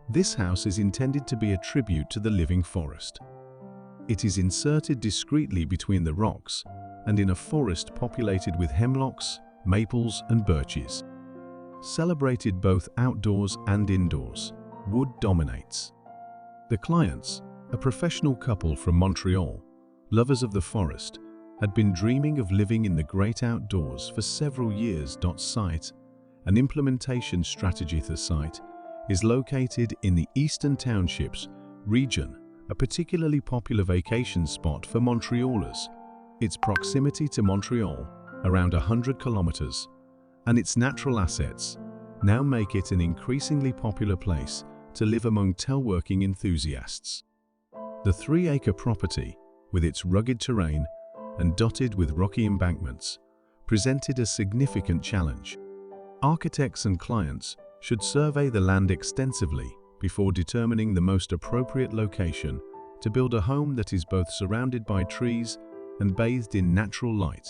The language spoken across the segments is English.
This house is intended to be a tribute to the living forest. It is inserted discreetly between the rocks and in a forest populated with hemlocks, maples, and birches. Celebrated both outdoors and indoors, wood dominates. The clients, a professional couple from Montreal, lovers of the forest, had been dreaming of living in the great outdoors for several years. Site, an implementation strategy. The site is located in the Eastern Townships region, a particularly popular vacation spot for Montrealers. Its proximity to Montreal, around 100 kilometers, and its natural assets now make it an increasingly popular place to live among teleworking enthusiasts. The 3-acre property, with its rugged terrain and dotted with rocky embankments, presented a significant challenge. Architects and clients should survey the land extensively before determining the most appropriate location to build a home that is both surrounded by trees and bathed in natural light.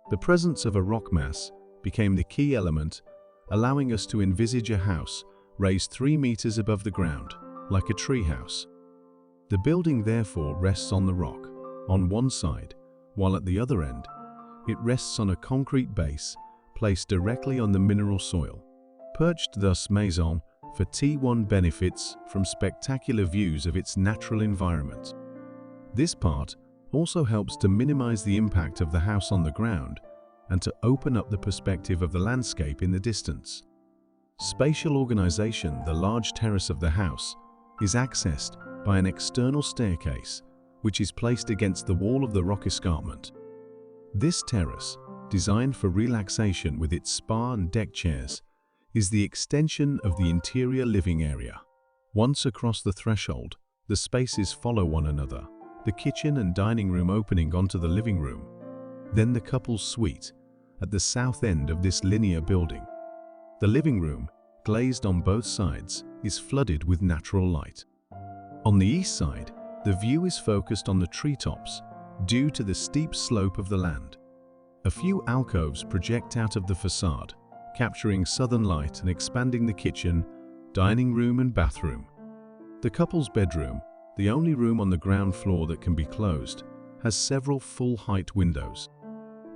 The presence of a rock mass became the key element, allowing us to envisage a house raised 3 meters above the ground, like a treehouse. The building therefore rests on the rock, on one side, while at the other end, it rests on a concrete base placed directly on the mineral soil. Perched thus, Maison for T1 benefits from spectacular views of its natural environment. This part also helps to minimize the impact of the house on the ground and to open up the perspective of the landscape in the distance. Spatial organization. The large terrace of the house is accessed by an external staircase, which is placed against the wall of the rock escarpment. This terrace, designed for relaxation with its spa and deck chairs, is the extension of the interior living area. Once across the threshold, the spaces follow one another, the kitchen and dining room opening onto the living room, then the couple's suite at the south end of this linear building. The living room, glazed on both sides, is flooded with natural light. On the east side, the view is focused on the treetops due to the steep slope of the land. A few alcoves project out of the facade, capturing southern light and expanding the kitchen, dining room and bathroom. The couple's bedroom, the only room on the ground floor that can be closed, has several full-height windows.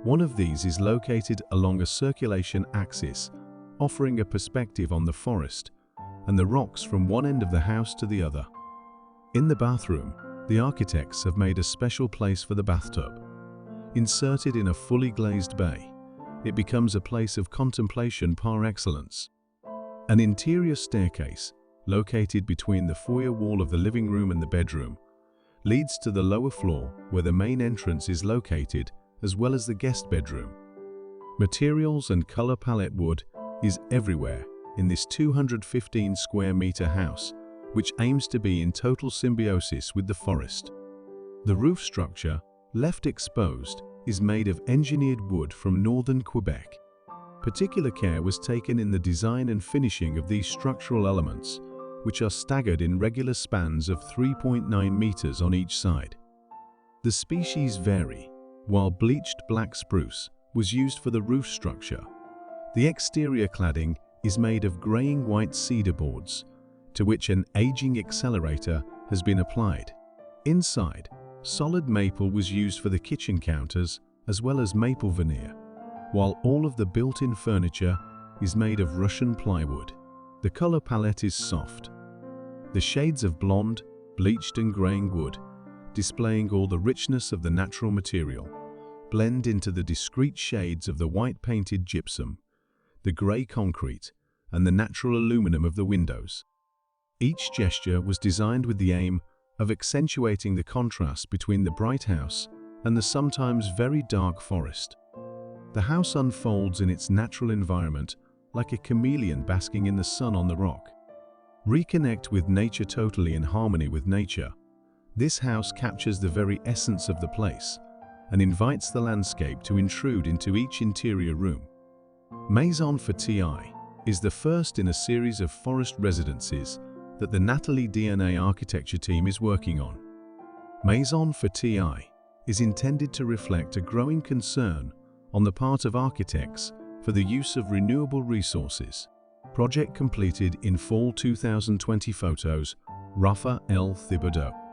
One of these is located along a circulation axis, offering a perspective on the forest and the rocks from one end of the house to the other. In the bathroom, the architects have made a special place for the bathtub. Inserted in a fully glazed bay, it becomes a place of contemplation par excellence. An interior staircase, located between the foyer wall of the living room and the bedroom, leads to the lower floor where the main entrance is located, as well as the guest bedroom. Materials and color palette. Wood is everywhere in this 215 square meter house, which aims to be in total symbiosis with the forest. The roof structure, left exposed, is made of engineered wood from northern Quebec. Particular care was taken in the design and finishing of these structural elements, which are staggered in regular spans of 3.9 meters on each side. The species vary. While bleached black spruce was used for the roof structure, the exterior cladding is made of graying white cedar boards, to which an aging accelerator has been applied. Inside, solid maple was used for the kitchen counters as well as maple veneer, while all of the built-in furniture is made of Russian plywood. The color palette is soft. The shades of blonde, bleached and graying wood, displaying all the richness of the natural material, blend into the discrete shades of the white painted gypsum, the gray concrete, and the natural aluminum of the windows. Each gesture was designed with the aim of accentuating the contrast between the bright house and the sometimes very dark forest. The house unfolds in its natural environment like a chameleon basking in the sun on the rock. Reconnect with nature. Totally in harmony with nature, this house captures the very essence of the place and invites the landscape to intrude into each interior room. Maison for TI is the first in a series of forest residences that the Nathalie DNA architecture team is working on. Maison for TI is intended to reflect a growing concern on the part of architects for the use of renewable resources, Project completed in fall 2020 photos, Rafa L. Thibodeau.